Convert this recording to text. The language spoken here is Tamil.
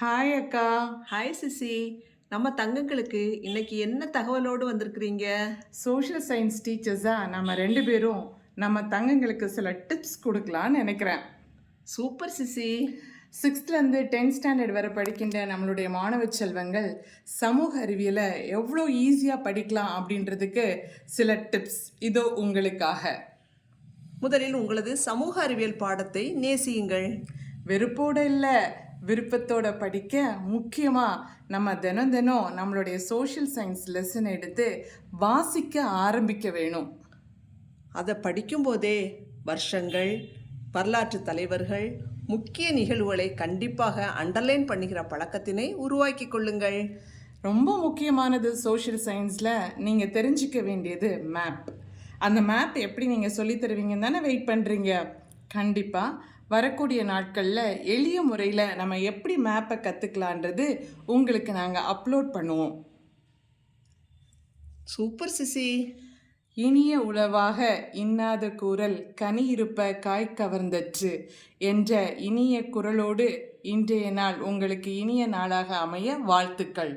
ஹாய் அக்கா. Hi CC. நம்ம தங்கங்களுக்கு இன்னைக்கு என்ன தகவலோடு வந்திருக்கிறீங்க? சோஷியல் சயின்ஸ் டீச்சர்ஸா நம்ம 2 பேரும் நம்ம தங்கங்களுக்கு சில டிப்ஸ் குடுக்கலான்னு நெனைக்கிறேன். Super CC. 6th லேருந்து 10th standard வரை படிக்கின்ற நம்மளுடைய மாணவ செல்வங்கள் சமூக அறிவியலை எவ்வளோ ஈஸியா படிக்கலாம் அப்படின்றதுக்கு சில டிப்ஸ் இதோ உங்களுக்காக. முதலில் உங்களது சமூக அறிவியல் பாடத்தை நேசியுங்கள். வெறுப்போட இல்லை, விருப்பத்தோட படிக்க முக்கியமாக நம்ம தினம் தினம் நம்மளுடைய சோஷியல் சயின்ஸ் லெசன் எடுத்து வாசிக்க ஆரம்பிக்க வேணும். அதை படிக்கும்போதே வருஷங்கள், வரலாற்று தலைவர்கள், முக்கிய நிகழ்வுகளை கண்டிப்பாக அண்டர்லைன் பண்ணுகிற பழக்கத்தினை உருவாக்கி கொள்ளுங்கள். ரொம்ப முக்கியமானது சோஷியல் சயின்ஸில் நீங்கள் தெரிஞ்சிக்க வேண்டியது மேப். அந்த மேப் எப்படி நீங்கள் சொல்லித் தருவீங்கன்னு தானே வெயிட் பண்ணுறீங்க. கண்டிப்பாக வரக்கூடிய நாட்களில் எளிய முறையில் நம்ம எப்படி மேப்பை கற்றுக்கலான்றது உங்களுக்கு நாங்கள் அப்லோட் பண்ணுவோம். Super CC. இனிய உளவாக இன்னாத கூறல் கனி இருப்ப காய் கவர்ந்தற்று என்ற இனிய குரலோடு இன்றைய நாள் உங்களுக்கு இனிய நாளாக அமைய வாழ்த்துக்கள்.